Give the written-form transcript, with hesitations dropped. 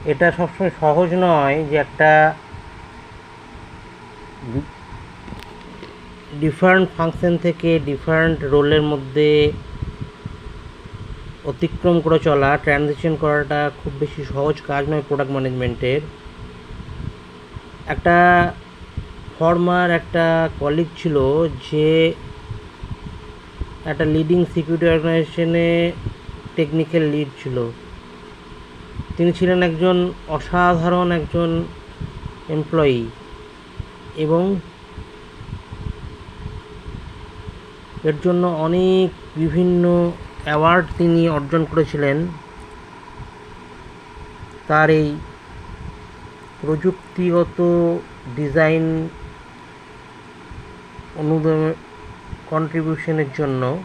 এটা সবসময় সহজ নয় যে একটা ডিফারেন্ট ফাংশন থেকে ডিফারেন্ট রোলের মধ্যে অতিক্রম করে চলা, ট্রানজিশন করাটা খুব বেশি সহজ কাজ নয় প্রোডাক্ট ম্যানেজমেন্টের। একটা ফর্মার একটা কলিগ ছিল যে একটা লিডিং সিকিউরিটি অর্গানাইজেশনে টেকনিক্যাল লিড ছিল। তিনি ছিলেন একজন অসাধারণ একজন এমপ্লয়ি এবং এর জন্য অনেক বিভিন্ন অ্যাওয়ার্ড তিনি অর্জন করেছিলেন। তার এই প্রযুক্তিগত ডিজাইন অনুদান কন্ট্রিবিউশনের জন্য